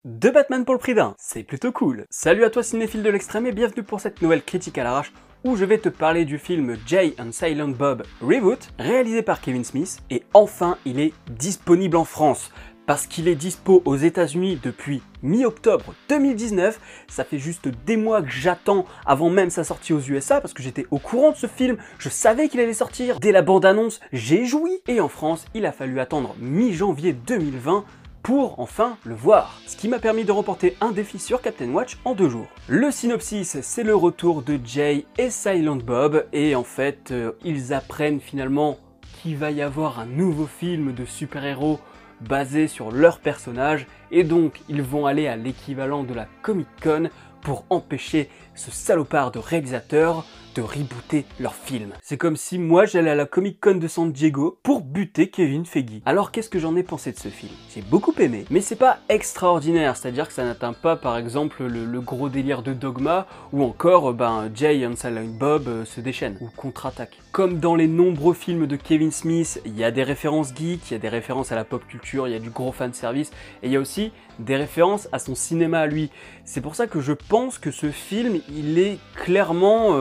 Deux Batman pour le prix d'un, c'est plutôt cool. Salut à toi cinéphile de l'extrême et bienvenue pour cette nouvelle critique à l'arrache où je vais te parler du film Jay and Silent Bob Reboot, réalisé par Kevin Smith, et enfin il est disponible en France. Parce qu'il est dispo aux États-Unis depuis mi-octobre 2019, ça fait juste des mois que j'attends avant même sa sortie aux USA parce que j'étais au courant de ce film, je savais qu'il allait sortir, dès la bande-annonce, j'ai joui, et en France, il a fallu attendre mi-janvier 2020 pour enfin le voir. Ce qui m'a permis de remporter un défi sur Captain Watch en 2 jours. Le synopsis, c'est le retour de Jay et Silent Bob, et en fait, ils apprennent finalement qu'il va y avoir un nouveau film de super-héros basé sur leur personnage, et donc ils vont aller à l'équivalent de la Comic Con pour empêcher ce salopard de réalisateur de rebooter leur film. C'est comme si moi j'allais à la Comic Con de San Diego pour buter Kevin Feige. Alors qu'est-ce que j'en ai pensé de ce film? J'ai beaucoup aimé, mais c'est pas extraordinaire, c'est-à-dire que ça n'atteint pas par exemple le gros délire de Dogma, ou encore Jay and Silent Bob se déchaînent, ou contre-attaquent. Comme dans les nombreux films de Kevin Smith, il y a des références geeks, il y a des références à la pop culture, il y a du gros fanservice, et il y a aussi des références à son cinéma à lui. C'est pour ça que je pense que ce film, il est clairement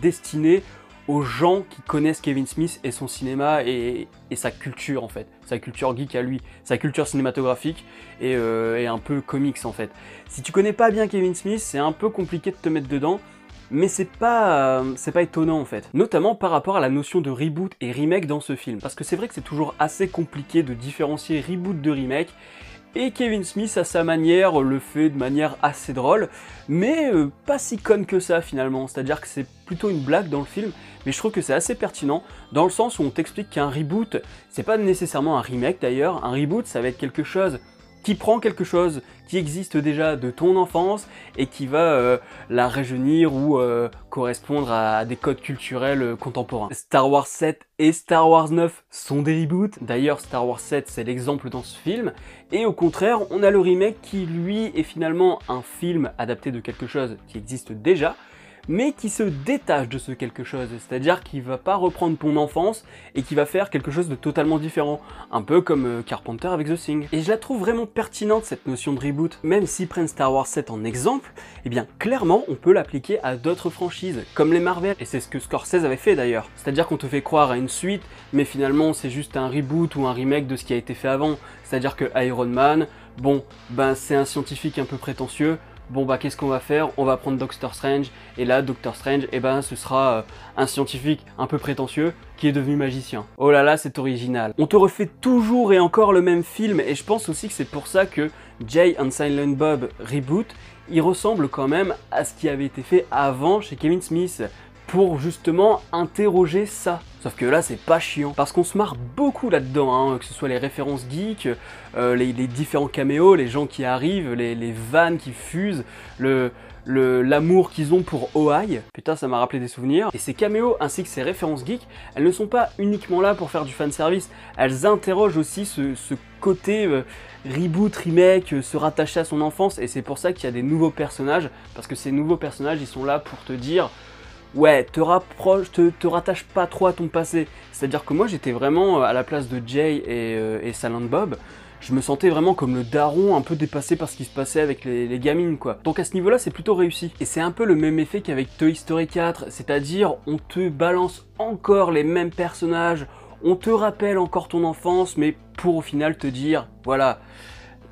destiné aux gens qui connaissent Kevin Smith et son cinéma et sa culture en fait, sa culture geek à lui, sa culture cinématographique et un peu comics en fait. Si tu connais pas bien Kevin Smith, c'est un peu compliqué de te mettre dedans, mais c'est pas étonnant en fait, notamment par rapport à la notion de reboot et remake dans ce film, parce que c'est vrai que c'est toujours assez compliqué de différencier reboot de remake. Et Kevin Smith, à sa manière, le fait de manière assez drôle, mais pas si conne que ça finalement, c'est-à-dire que c'est plutôt une blague dans le film, mais je trouve que c'est assez pertinent, dans le sens où on t'explique qu'un reboot, c'est pas nécessairement un remake d'ailleurs, un reboot ça va être quelque chose qui prend quelque chose qui existe déjà de ton enfance et qui va la rajeunir ou correspondre à des codes culturels contemporains. Star Wars 7 et Star Wars 9 sont des reboots, d'ailleurs Star Wars 7 c'est l'exemple dans ce film, et au contraire on a le remake qui lui est finalement un film adapté de quelque chose qui existe déjà, mais qui se détache de ce quelque chose, c'est-à-dire qu'il va pas reprendre ton enfance et qui va faire quelque chose de totalement différent, un peu comme Carpenter avec The Thing. Et je la trouve vraiment pertinente cette notion de reboot, même s'ils prennent Star Wars 7 en exemple, eh bien clairement on peut l'appliquer à d'autres franchises, comme les Marvel, et c'est ce que Scorsese avait fait d'ailleurs, c'est-à-dire qu'on te fait croire à une suite, mais finalement c'est juste un reboot ou un remake de ce qui a été fait avant, c'est-à-dire que Iron Man, bon, c'est un scientifique un peu prétentieux. Bon qu'est-ce qu'on va faire? On va prendre Doctor Strange, et là Doctor Strange, ce sera un scientifique un peu prétentieux qui est devenu magicien. Oh là là, c'est original. On te refait toujours et encore le même film, et je pense aussi que c'est pour ça que Jay and Silent Bob Reboot, il ressemble quand même à ce qui avait été fait avant chez Kevin Smith, pour justement interroger ça. Sauf que là c'est pas chiant, parce qu'on se marre beaucoup là-dedans, hein, que ce soit les références geeks, les différents caméos, les gens qui arrivent, les vannes qui fusent, l'amour qu'ils ont pour OI, putain ça m'a rappelé des souvenirs. Et ces caméos ainsi que ces références geeks, elles ne sont pas uniquement là pour faire du fanservice, elles interrogent aussi ce côté reboot, remake, se rattacher à son enfance, et c'est pour ça qu'il y a des nouveaux personnages, parce que ces nouveaux personnages ils sont là pour te dire ouais, te rattache pas trop à ton passé. C'est-à-dire que moi j'étais vraiment à la place de Jay et Silent Bob, je me sentais vraiment comme le daron un peu dépassé par ce qui se passait avec les gamines quoi. Donc à ce niveau là c'est plutôt réussi. Et c'est un peu le même effet qu'avec Toy Story 4, c'est-à-dire on te balance encore les mêmes personnages, on te rappelle encore ton enfance, mais pour au final te dire voilà,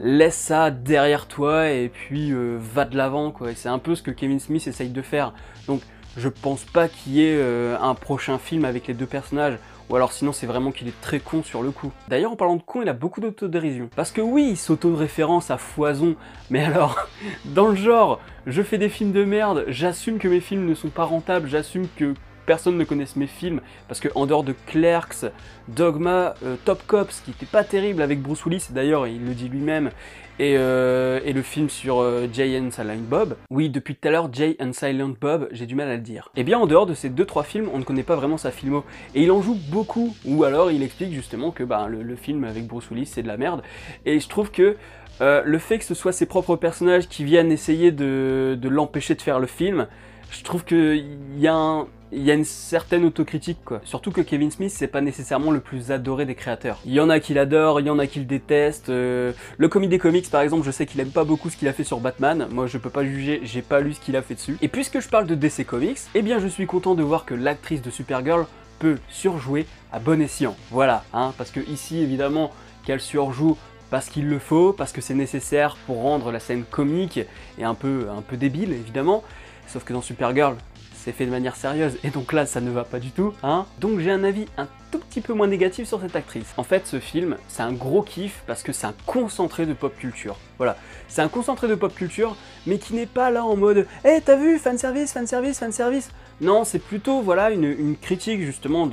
laisse ça derrière toi et puis va de l'avant quoi. Et c'est un peu ce que Kevin Smith essaye de faire. Donc je pense pas qu'il y ait un prochain film avec les deux personnages, ou alors sinon c'est vraiment qu'il est très con sur le coup. D'ailleurs en parlant de con, il a beaucoup d'autodérision. Parce que oui, il s'auto-référence à foison, mais alors, dans le genre, je fais des films de merde, j'assume que mes films ne sont pas rentables, j'assume que personne ne connaisse mes films, parce que en dehors de Clerks, Dogma, Top Cops, qui était pas terrible avec Bruce Willis, d'ailleurs il le dit lui-même, et le film sur Jay and Silent Bob. Oui, depuis tout à l'heure, Jay and Silent Bob, j'ai du mal à le dire. Et bien en dehors de ces 2-3 films, on ne connaît pas vraiment sa filmo, et il en joue beaucoup, ou alors il explique justement que le film avec Bruce Willis c'est de la merde, et je trouve que le fait que ce soit ses propres personnages qui viennent essayer de l'empêcher de faire le film, je trouve qu'il y a il y a une certaine autocritique, quoi. Surtout que Kevin Smith, c'est pas nécessairement le plus adoré des créateurs. Il y en a qui l'adorent, il y en a qui le détestent. Le Commis des comics, par exemple, je sais qu'il aime pas beaucoup ce qu'il a fait sur Batman. Moi, je peux pas juger, j'ai pas lu ce qu'il a fait dessus. Et puisque je parle de DC Comics, eh bien, je suis content de voir que l'actrice de Supergirl peut surjouer à bon escient. Voilà, hein, parce que ici, évidemment, qu'elle surjoue parce qu'il le faut, parce que c'est nécessaire pour rendre la scène comique et un peu débile, évidemment. Sauf que dans Supergirl, c'est fait de manière sérieuse, et donc là, ça ne va pas du tout, hein. Donc j'ai un avis un tout petit peu moins négatif sur cette actrice. En fait, ce film, c'est un gros kiff parce que c'est un concentré de pop culture. Voilà, c'est un concentré de pop culture, mais qui n'est pas là en mode « Eh, t'as vu, fanservice, fanservice, fanservice !» Non, c'est plutôt, voilà, une critique, justement,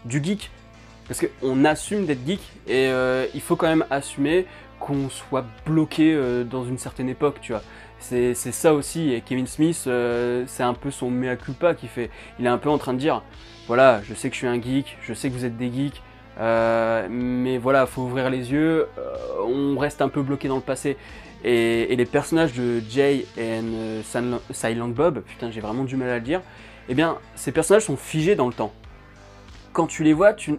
du geek. Parce qu'on assume d'être geek, et il faut quand même assumer qu'on soit bloqué dans une certaine époque, tu vois. C'est ça aussi, et Kevin Smith, c'est un peu son mea culpa qui fait. Il est un peu en train de dire, voilà, je sais que je suis un geek, je sais que vous êtes des geeks, mais voilà, faut ouvrir les yeux, on reste un peu bloqué dans le passé. Et les personnages de Jay et Silent Bob, putain j'ai vraiment du mal à le dire, eh bien ces personnages sont figés dans le temps. Quand tu les vois, tu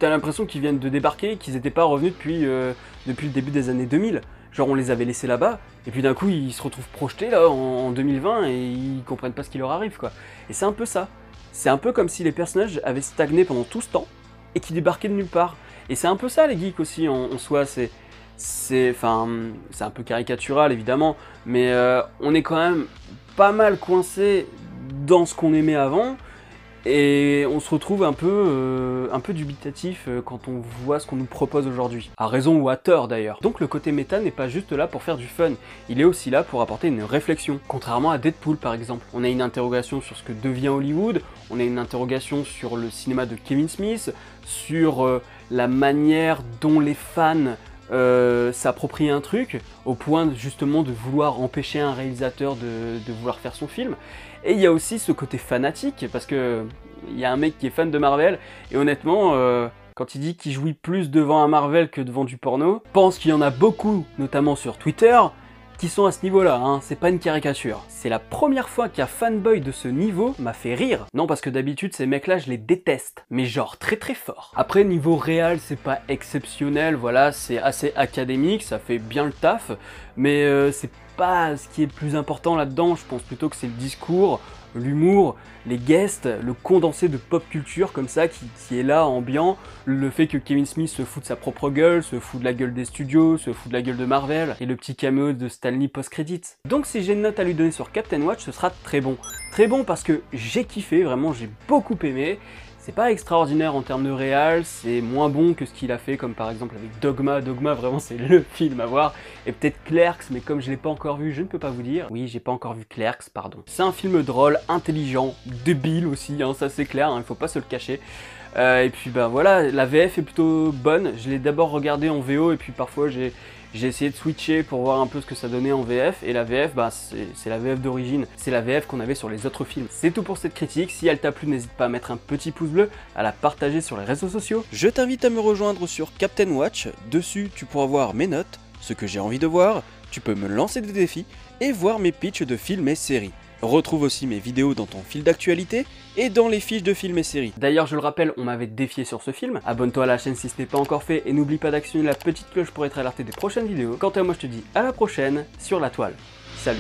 as l'impression qu'ils viennent de débarquer, qu'ils n'étaient pas revenus depuis le début des années 2000. Genre on les avait laissés là-bas, et puis d'un coup ils se retrouvent projetés là en 2020 et ils comprennent pas ce qui leur arrive, quoi. Et c'est un peu ça. C'est un peu comme si les personnages avaient stagné pendant tout ce temps et qui débarquaient de nulle part. Et c'est un peu ça les geeks aussi en soi, c'est un peu caricatural évidemment, mais on est quand même pas mal coincé dans ce qu'on aimait avant. Et on se retrouve un peu dubitatif quand on voit ce qu'on nous propose aujourd'hui. À raison ou à tort d'ailleurs. Donc le côté méta n'est pas juste là pour faire du fun, il est aussi là pour apporter une réflexion. Contrairement à Deadpool par exemple. On a une interrogation sur ce que devient Hollywood, on a une interrogation sur le cinéma de Kevin Smith, sur la manière dont les fans s'approprient un truc, au point justement de vouloir empêcher un réalisateur de vouloir faire son film. Et il y a aussi ce côté fanatique, parce que il y a un mec qui est fan de Marvel, et honnêtement, quand il dit qu'il jouit plus devant un Marvel que devant du porno, je pense qu'il y en a beaucoup, notamment sur Twitter, qui sont à ce niveau-là, hein, c'est pas une caricature. C'est la première fois qu'un fanboy de ce niveau m'a fait rire. Non, parce que d'habitude, ces mecs-là, je les déteste, mais genre très très fort. Après, niveau réel, c'est pas exceptionnel, voilà, c'est assez académique, ça fait bien le taf, mais c'est pas ce qui est le plus important là-dedans, je pense plutôt que c'est le discours, l'humour, les guests, le condensé de pop culture comme ça qui est là, ambiant, le fait que Kevin Smith se fout de sa propre gueule, se fout de la gueule des studios, se fout de la gueule de Marvel, et le petit caméo de Stanley post-credits. Donc si j'ai une note à lui donner sur Captain Watch, ce sera très bon. Très bon parce que j'ai kiffé, vraiment j'ai beaucoup aimé. C'est pas extraordinaire en termes de réal, c'est moins bon que ce qu'il a fait comme par exemple avec Dogma. Dogma vraiment c'est le film à voir. Et peut-être Clerks, mais comme je l'ai pas encore vu, je ne peux pas vous dire. Oui, j'ai pas encore vu Clerks, pardon. C'est un film drôle, intelligent, débile aussi, hein, ça c'est clair, hein, il faut pas se le cacher. Et puis bah voilà, la VF est plutôt bonne. Je l'ai d'abord regardé en VO et puis parfois j'ai essayé de switcher pour voir un peu ce que ça donnait en VF, et la VF, bah, c'est la VF d'origine, c'est la VF qu'on avait sur les autres films. C'est tout pour cette critique, si elle t'a plu, n'hésite pas à mettre un petit pouce bleu, à la partager sur les réseaux sociaux. Je t'invite à me rejoindre sur Captain Watch, dessus tu pourras voir mes notes, ce que j'ai envie de voir, tu peux me lancer des défis, et voir mes pitchs de films et séries. Retrouve aussi mes vidéos dans ton fil d'actualité et dans les fiches de films et séries. D'ailleurs, je le rappelle, on m'avait défié sur ce film. Abonne-toi à la chaîne si ce n'est pas encore fait et n'oublie pas d'actionner la petite cloche pour être alerté des prochaines vidéos. Quant à moi, je te dis à la prochaine sur la toile. Salut!